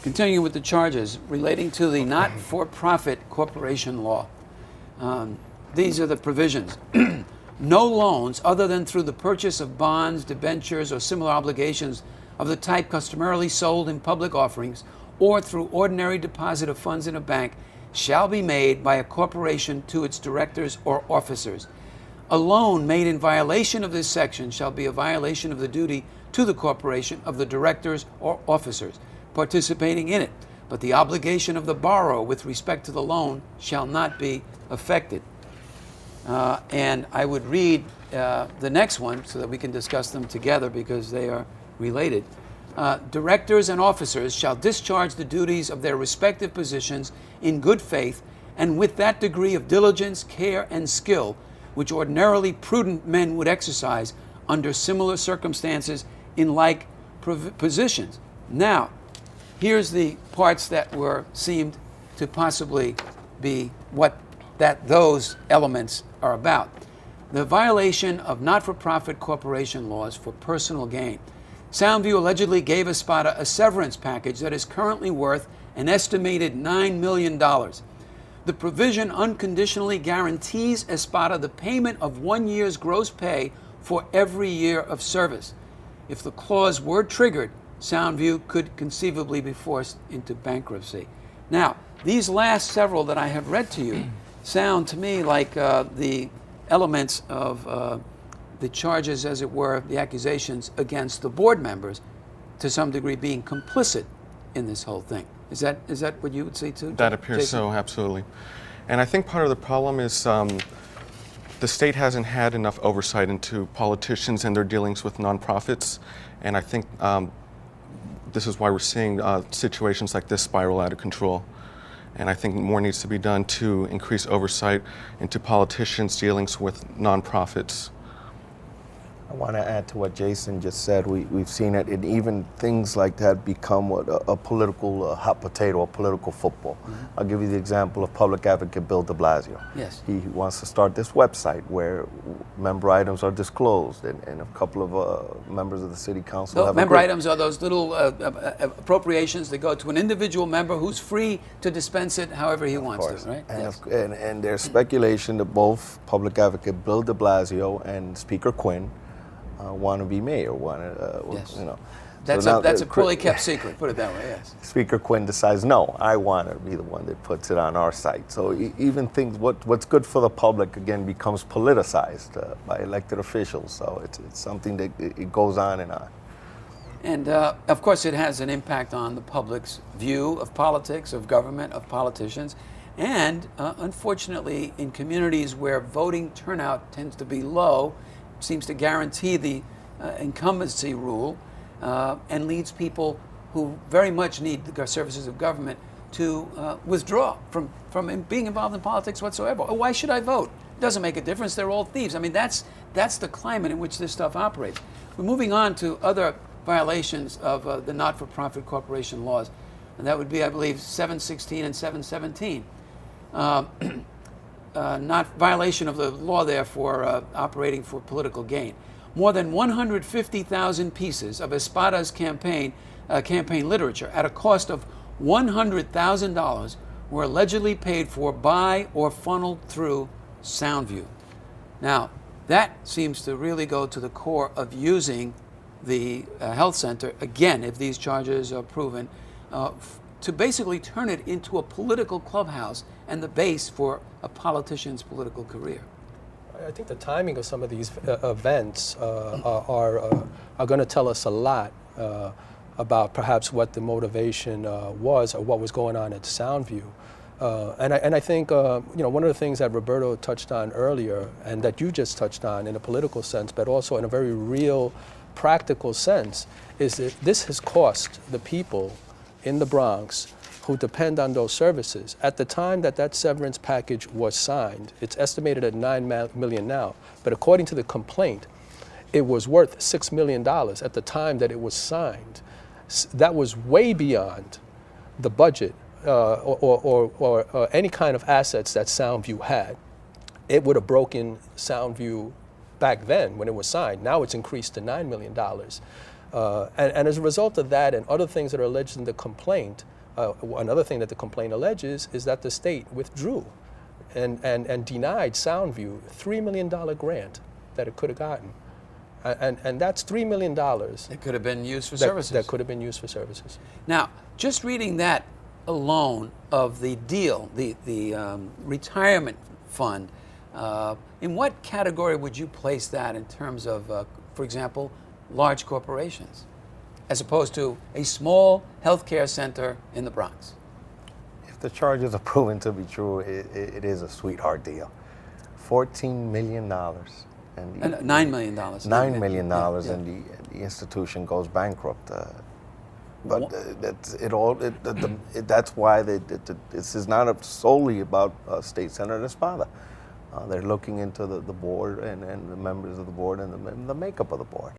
Continuing with the charges relating to the not-for-profit corporation law. These are the provisions. No loans other than through the purchase of bonds, debentures, or similar obligations of the type customarily sold in public offerings or through ordinary deposit of funds in a bank shall be made by a corporation to its directors or officers. A loan made in violation of this section shall be a violation of the duty to the corporation of the directors or officers participating in it, but the obligation of the borrower with respect to the loan shall not be affected. And I would read the next one so that we can discuss them together because they are related. Directors and officers shall discharge the duties of their respective positions in good faith and with that degree of diligence, care, and skill which ordinarily prudent men would exercise under similar circumstances in like positions. Now, here's the parts that seemed to possibly be what those elements are about. The violation of not-for-profit corporation laws for personal gain. Soundview allegedly gave Espada a severance package that is currently worth an estimated $9 million. The provision unconditionally guarantees Espada the payment of 1 year's gross pay for every year of service. If the clause were triggered, Soundview could conceivably be forced into bankruptcy. Now, these last several that I have read to you sound to me like the elements of the charges, as it were, the accusations against the board members, to some degree being complicit in this whole thing. Is that what you would say too? That appears Jason? so, absolutely. And I think part of the problem is the state hasn't had enough oversight into politicians and their dealings with nonprofits, and I think this is why we're seeing situations like this spiral out of control. And I think more needs to be done to increase oversight into politicians' dealings with nonprofits. I want to add to what Jason just said. We've seen it, and even things like that become a political hot potato, a political football. I'll give you the example of public advocate Bill de Blasio. Yes. He wants to start this website where member items are disclosed, and a couple of members of the city council have member agreed. items are those little appropriations that go to an individual member who's free to dispense it however he wants to, right? And, yes. and there's speculation that both public advocate Bill de Blasio and Speaker Quinn want to be mayor. Yes. You know. That's a poorly kept secret. Put it that way. Yes. Speaker Quinn decides, no, I want to be the one that puts it on our site. So even things, what's good for the public again becomes politicized by elected officials. So it's something that it goes on and on. And of course, it has an impact on the public's view of politics, of government, of politicians, and unfortunately, in communities where voting turnout tends to be low, seems to guarantee the incumbency rule and leads people who very much need the services of government to withdraw from being involved in politics whatsoever. Oh, why should I vote? It doesn't make a difference. They're all thieves. I mean, that's the climate in which this stuff operates. We're moving on to other violations of the not-for-profit corporation laws, and that would be, I believe, 716 and 717. Not violation of the law there for operating for political gain. More than 150,000 pieces of Espada's campaign literature at a cost of $100,000 were allegedly paid for by or funneled through Soundview. Now, that seems to really go to the core of using the health center, again, if these charges are proven, to basically turn it into a political clubhouse and the base for a politician's political career. I think the timing of some of these events are going to tell us a lot about perhaps what the motivation was or what was going on at Soundview. And I think one of the things that Roberto touched on earlier and that you just touched on in a political sense, but also in a very real, practical sense, is that this has cost the people in the Bronx who depend on those services. At the time that severance package was signed, it's estimated at $9 million now, but according to the complaint, it was worth $6 million at the time that it was signed. That was way beyond the budget or any kind of assets that Soundview had. It would have broken Soundview back then when it was signed. Now it's increased to $9 million. And as a result of that and other things that are alleged in the complaint, Another thing that the complaint alleges is that the state withdrew and denied Soundview a $3 million grant that it could have gotten. And that's $3 million. It could have been used for services. That could have been used for services. Now, just reading that alone of the deal, the retirement fund, in what category would you place that in terms of, for example, large corporations, as opposed to a small healthcare center in the Bronx? If the charges are proven to be true, it is a sweetheart deal. $14 million. And $9 million. $9 million, Yeah. and the institution goes bankrupt. But that's it. All that's why this is not solely about State Senator Espada. They're looking into the board and the members of the board and the makeup of the board.